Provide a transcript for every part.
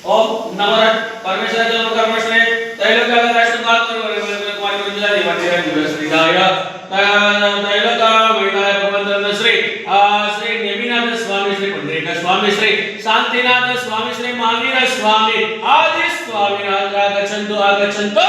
ओम नमः परमेश्वराय नमः कर्मश्रे त्रैलोक्याय राष्ट्रकाल कुमारी विद्यालय वटिरा दिवसरिदाय त्रैलोका महिलाय भगवंतन श्री श्री नेमिनाथ स्वामी श्री पंडित स्वामी श्री शांतिनाथ स्वामी श्री महावीर स्वामी आदि स्वामीनाथ आगच्छन्तु आगच्छन्तु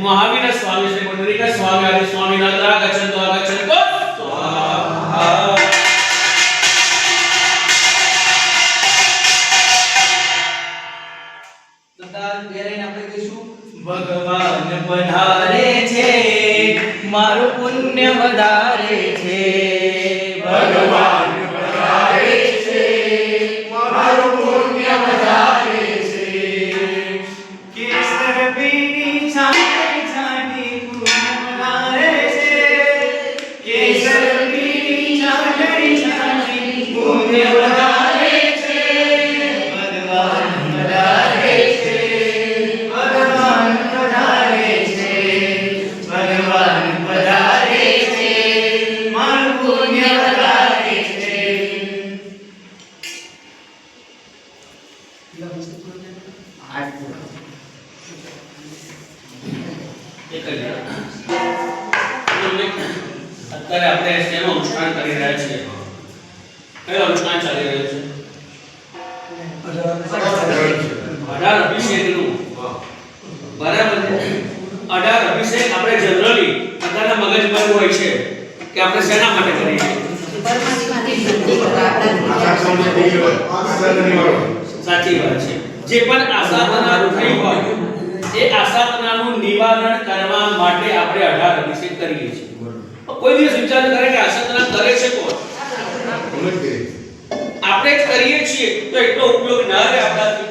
महावीर स्वामी श्री पुंडरीक स्वामी आदि स्वामीनाथ आगच्छन्तु आगच्छन्तु स्वाहा સંતાન બેરેને આપણે કહીશું ભગવાન પધારે છે મારું પુણ્ય વધારે છે ભગવાન પધારે છે મારું પુણ્ય વધારે છે કેસર બીની છાંટી છાંટી પુણ્ય વધારે છે કેસર બીની છાંટી છાંટી પુણ્ય વધારે છે ભગવાન પધારે છે ભગવાન પધારે છે ભગવાન પધારે છે મારું પુણ્ય વધારે છે અત્યારે આપણે શેનું અનુષ્ઠાન કરી રહ્યા છીએ કયું અનુષ્ઠાન ચાલી રહ્યું છે 18 અભિષેકનું બરાબર છે 18 અભિષેક આપણે જનરલી બધાના મગજમાં હોય છે કે આપણે શેના માટે કરીએ સાચી વાત છે જે પણ આસાધના થઈ હોય એ આસાધનાનું નિવારણ કરવા માટે આપણે 18 અભિષેક કરીએ છીએ કોઈ દિવસ વિચાર કરે કે આસાધના કરે છે કોણ આપણે જ કરીએ છીએ તો એટલો ઉપયોગ ના રહે આપણાથી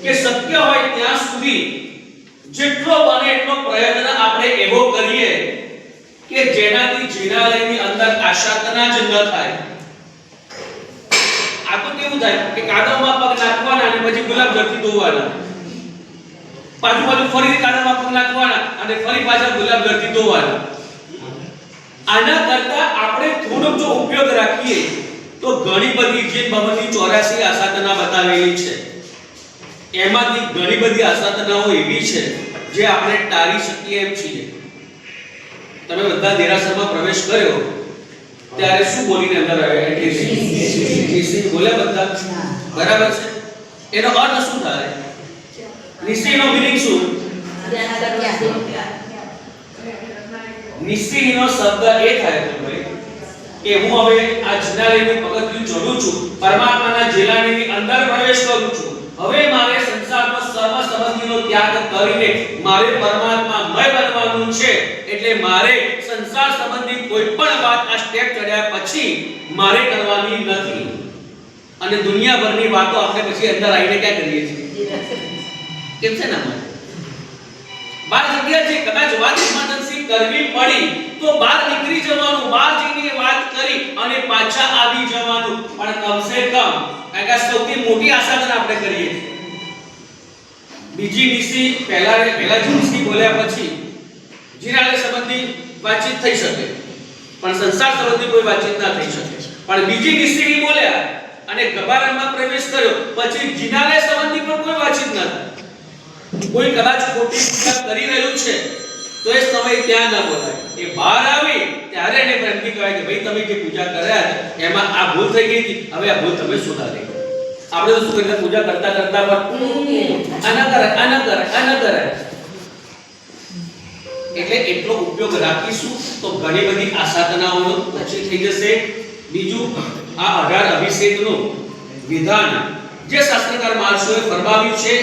કે શક્ય હોય ત્યાં સુધી જેટલો બને એટલો પ્રયત્ન આપણે એવો કરીએ કે જેનાથી જિનાલયની અંદર આસાધના જ ન થાય આ તો કેવું થાય કે કાદવમાં પગ નાખવાના અને પછી ગુલાબ જળથી ધોવાના પાછું ફરીથી કાદવમાં પગ નાખવાના અને ફરી પાછા ગુલાબ જળથી ધોવાના આના કરતા આપણે થોડોક જો ઉપયોગ રાખીએ તો ઘણી બધી જે બાબતની 84 આસાધના બતાવેલી છે એમાંથી ઘણી બધી આસાધનાઓ એવી છે જે આપણે ટાળી શકીએ એમ છીએ તમે બધા દેરાસરમાં પ્રવેશ કર્યો ત્યારે શું બોલીને અંદર આવ્યા નિશ્ચય બોલ્યા બધા બરાબર છે એનો અર્થ શું થાય નિશ્ચયનો મીનિંગ શું નિશ્ચયનો શબ્દ એ થાય ભાઈ કે હું હવે આ જિનાલયનું પગથિયું ચડું છું પરમાત્માના જિલાનીની અંદર પ્રવેશ કરું છું હવે મારે સંસારનો સર્વ સંબંધીનો ત્યાગ કરીને મારે પરમાત્મામય બનવાનું છે એટલે મારે સંસાર સંબંધી કોઈ પણ વાત આ સ્ટેપ ચડ્યા પછી મારે કરવાની નથી અને દુનિયાભરની વાતો આપણે પછી અંદર આવીને ક્યાં કરીએ છીએ કેમ છે ના બાર જગ્યા છે કદાચ વાત ઇમરજન્સી કરવી પડી તો બહાર નીકળી જવાનું બહાર જઈને વાત કરી અને પાછા આવી જવાનું પણ કમસે કમ કાકા સૌથી મોટી આસાધના આપણે કરીએ છીએ બીજી નીસી પહેલા જે નીસી બોલ્યા પછી જીનાલય સંબંધી વાતચીત થઈ શકે પણ સંસાર સંબંધી કોઈ વાતચીત ના થઈ શકે પણ બીજી નીસી બોલ્યા અને ગભારામાં પ્રવેશ કર્યો પછી જીનાલય સંબંધી પણ કોઈ વાતચીત ના થાય કોઈ કદાચ ખોટી પૂજા કરી રહ્યું છે તો એ સમય ત્યાં ન બોલાય એ બહાર આવી ત્યારે એને પ્રેમથી કહેવાય કે ભાઈ તમે જે પૂજા કર્યા એમાં આ ભૂલ થઈ ગઈ હતી હવે આ ભૂલ તમે સુધારી આપણે તો શું કરીએ પૂજા કરતા કરતા પણ આના કરે એટલે એટલો ઉપયોગ રાખીશું તો ઘણી બધી આસાધનાઓ ઓછી થઈ જશે બીજું આ 18 અભિષેકનું વિધાન જે શાસ્ત્રકાર મહારાજોએ ફરમાવ્યું છે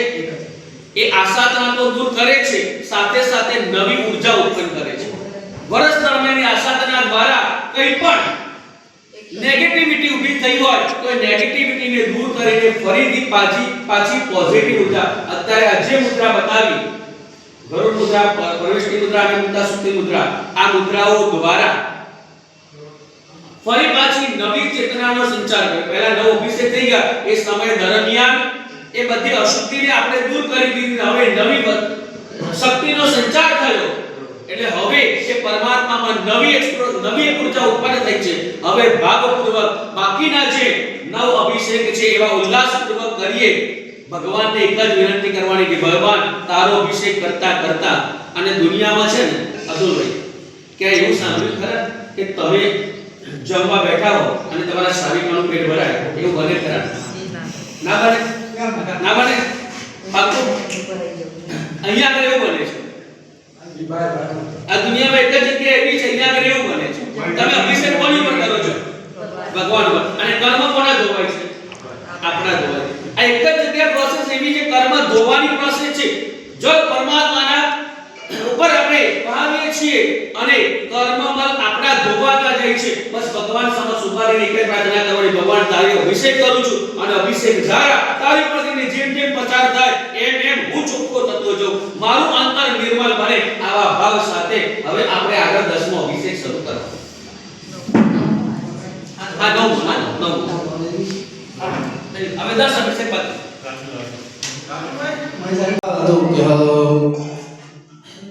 એ આશાતના તો દૂર કરે છે, સાથે સાથે નવી ઉર્જા ઉત્પન્ન કરે છે. વર્ષ દરમિયાન આશાતના દ્વારા કંઈ પણ નેગેટિવિટી ઊભી થઈ હોય તો એ નેગેટિવિટીને દૂર કરીને ફરીથી પાછી પોઝિટિવ ઉર્જા, અત્યારે આજે મુદ્રા બતાવી ગરુડ મુદ્રા, પ્રવેશની મુદ્રા અને મુદ્રા સુક્તિ મુદ્રા, આ મુદ્રાઓ દ્વારા ફરી પાછી નવી ચેતનાનો સંચાર કર્યો. પહેલા નવ અભિષેક થઈ ગયા, એ સમય દરમિયાન એ બધી અશુદ્ધિને આપણે દૂર કરી દીધી. હવે નવી શક્તિનો સંચાર થયો એટલે હવે એ પરમાત્મામાં નવી ઉર્જા ઉત્પન્ન થઈ છે. હવે ભાવપૂર્વક બાકીના જે નવ અભિષેક છે એવા ઉલ્લાસપૂર્વક કરીએ. ભગવાનને એક જ વિનંતી કરવાની કે ભગવાન તારો અભિષેક કરતા કરતા, અને દુનિયામાં છે ને અતુલભાઈ કે એવું સાંભળ્યું ખરા કે તમે જમવા બેઠા હો અને તમારા શારીરિકનું પેટ ભરાય, એવું બને ખરા? ના બને, ના બને. પાક્કું અહીંયા આગળ એવું બને છે. આ દુનિયામાં એક જ જગ્યાએ એવી છે, અહીંયા આગળ એવું બને છે. તમે અભિષેક કોની ઉપર કરો છો? ભગવાન પર. અને કર્મ કોના ધોવાય છે? આપણા ધોવાય. આ એક જ જગ્યા પ્રોસેસ એવી છે, કર્મ ધોવાની પ્રોસેસ છે. જો પરમાત્માના ઉપર આપણે ભાવીએ છીએ અને કર્મમલ આપણા ધોવાતા જાય છે, બસ ભગવાન સમક્ષ ઉભા રહીને એક જ પ્રાર્થના કરવાની, ભગવાન તારી અભિષેક કરું છું અને અભિષેક દ્વારા તારી પ્રતિને જેમ જેમ પસાર થાય એમ એમ હું ચોખ્ખો થતો જાઉં, મારું અંતર નિર્મળ બને. આવા ભાવ સાથે હવે આપણે આગળ 10મો અભિષેક શરૂ કરવો. આ નવ હવે 10 અભિષેક બાદ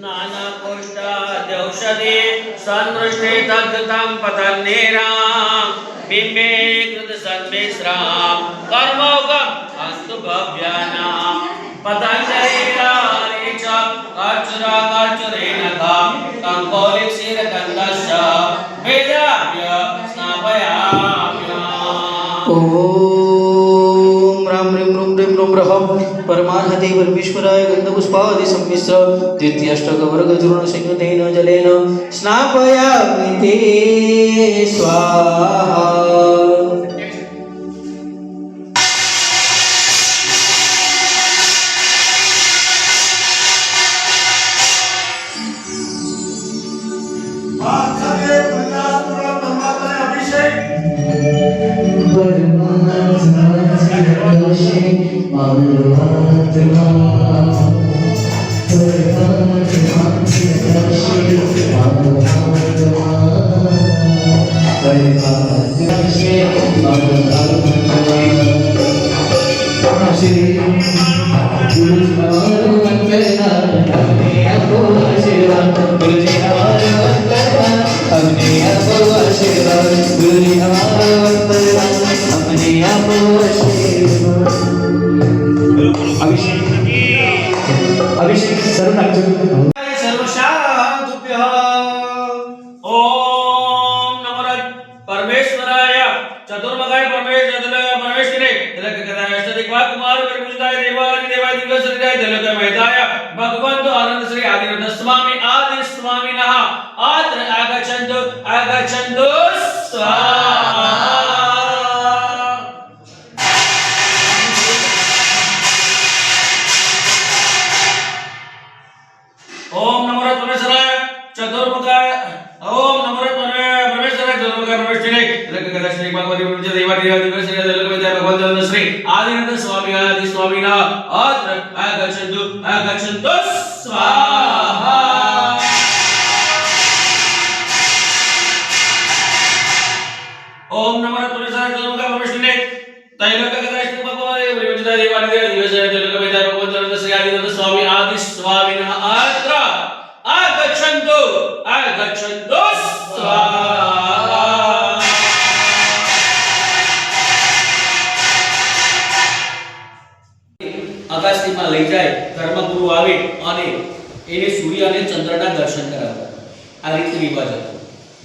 નાના કોષ્ટા દૌષદે સંદૃષ્ટે તદ્ગતાં પતન્નેરામ બિંબે કૃત સન્મિશ્રામ કર્મોગમ અસ્તુ ભવ્યાનામ પતંજલિ ચ અર્ચરા અર્ચરેણકા કંકોલિ ક્ષીર કંદસ્ય વેદાભ્ય સ્નાપયામ્યહમ. ओम राम ह्रीं रूम ह्रीं रूम रहम परमार्हते परमेश्वराय गंधपुष्पादि सम्मिश्र द्वितीयाष्टकवर्गचूर्ण संयुतेन जलेन स्नापयामि ते स्वाहा. अभिषेक सर्व ओम नमो परमेश्वराय चतुर्मुखाय परमेश्वरे तिलकगदाष्टदिक्पाल कुमार पूजिताय देवादि देवादि दिव्यश्रीराय तिलकमयताय भगवन्तो आनंद श्री आदिनाथ स्वामी आदि स्वामिनः अत्र आगच्छन्तु आगच्छन्तु स्वाहा. ओम नमो परमेश्वराय चतुर्मुखाय ओम नमो परमेश्वराय चतुर्मुखाय परमेश्वरे तिलकगदाष्टदिक्पाल भगवती पूजिताय देवादि दिव्यश्रीराय तिलकमयताय भगवन्तो श्री आदिनाथ स्वामी आदि स्वामिनः अत्र आगच्छन्तु आगच्छन्तु स्वाहा. ओम नमो परमेश्वराय चतुर्मुखाय परमेश्वरे तिलकगदाष्टदिक्पाल भगवती पूजिताय देवादि दिव्यश्रीराय तिलकमयताय भगवन्तो श्री आदिनाथ स्वामी आदि स्वामिनः अत्र आगच्छन्तु आगच्छन्तु स्वाहा. આકાશમાં લઈ જાય ધર્મગુરુ આવે અને એને સૂર્ય અને ચંદ્રના દર્શન કરાવતા. આ રીતે રિવાજ હતો.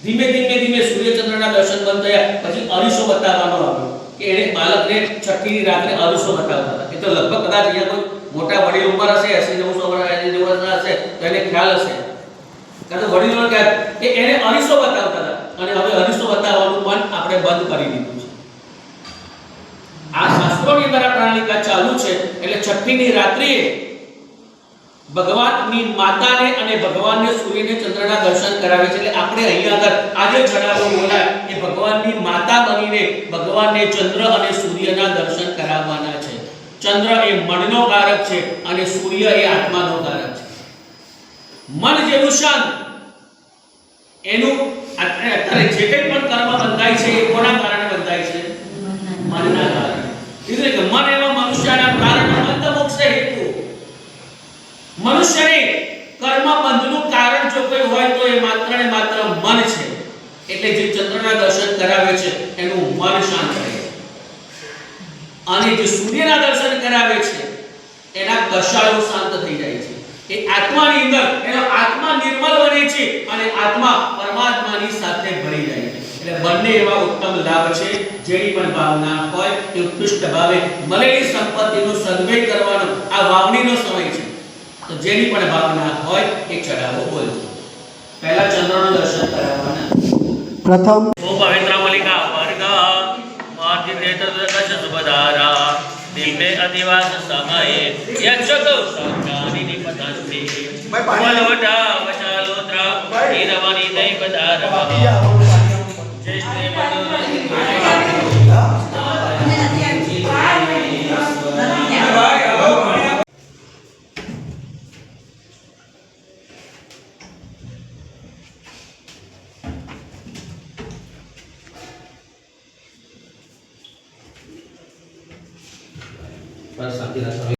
ધીમે ધીમે ધીમે સૂર્ય ચંદ્રના દર્શન બંધ થયા પછી અરીસો બતાવવાનો આવ્યો કે એને બાળકને છઠ્ઠીની રાત્રે અરીસો બતાવતા હતા. એ તો લગભગ કદાચ અહીંયા કોઈ મોટા વડીલ ઉંમર હશે 80-90 વર્ષના હશે તો એને ખ્યાલ હશે. કારણ કે વડીલો કે એને અરીસો બતાવતા હતા અને હવે અરીસો બતાવવાનું પણ આપણે બંધ કરી દીધું છે. આ શાસ્ત્રોની અંદર પ્રણાલિકા ચાલુ છે એટલે છઠ્ઠીની રાત્રિએ ભગવાનની માતાને અને ભગવાનને સૂર્યને ચંદ્રના દર્શન કરાવે છે. એટલે આપણે અહીંયા આગળ આજે ચડાવો બોલાય એ ભગવાનની માતા બનીને ભગવાનને ચંદ્ર અને સૂર્યના દર્શન કરાવવાના છે. ચંદ્ર એ મનનો કારક છે અને સૂર્ય એ આત્માનો કારક છે. મન જેવું શાંત એનું અત્યારે જે કંઈ પણ કર્મ બંધાય છે એ કોના કારણે બંધાય છે? મનના કારણે. એટલે કે મન એવા મનુષ્યના કારણે બંધ મોક્ષ હેતુ. મનુષ્યને કર્મ બંધનું કારણ જો કોઈ હોય તો એ માત્ર ને માત્ર મન છે. એટલે જે ચંદ્રના દર્શન કરાવે છે એનું મન શાંત રહે અને જે સૂર્યના દર્શન કરાવે છે એના કશાયો શાંત થઈ જાય છે. એ આત્માની અંદર એનો આત્મા નિર્મલ બને છે અને આત્મા પરમાત્માની સાથે ભળી જાય છે. એટલે બંને એવા ઉત્તમ લાભ છે. જેની પણ ભાવના હોય તે ઉત્કૃષ્ટ ભાવે મળેલી સંપત્તિનો સદુપયોગ કરવાનો આ વાવણીનો સમય છે. તો જેની પણ ભાવના હોય એ ચડાવો બોલો. પહેલા ચંદ્રનો દર્શન કરાવવાના. પ્રથમ ઓ પવિત્ર મલિકા વર્ગ માર્ગી તેતદશ સુબધારા દિલ में अधिवास समय यक्षको संज्ञानि निपतन्ति बलवटा वशालोत्रा नीरवनि दैवदारः जयश्री पर शांति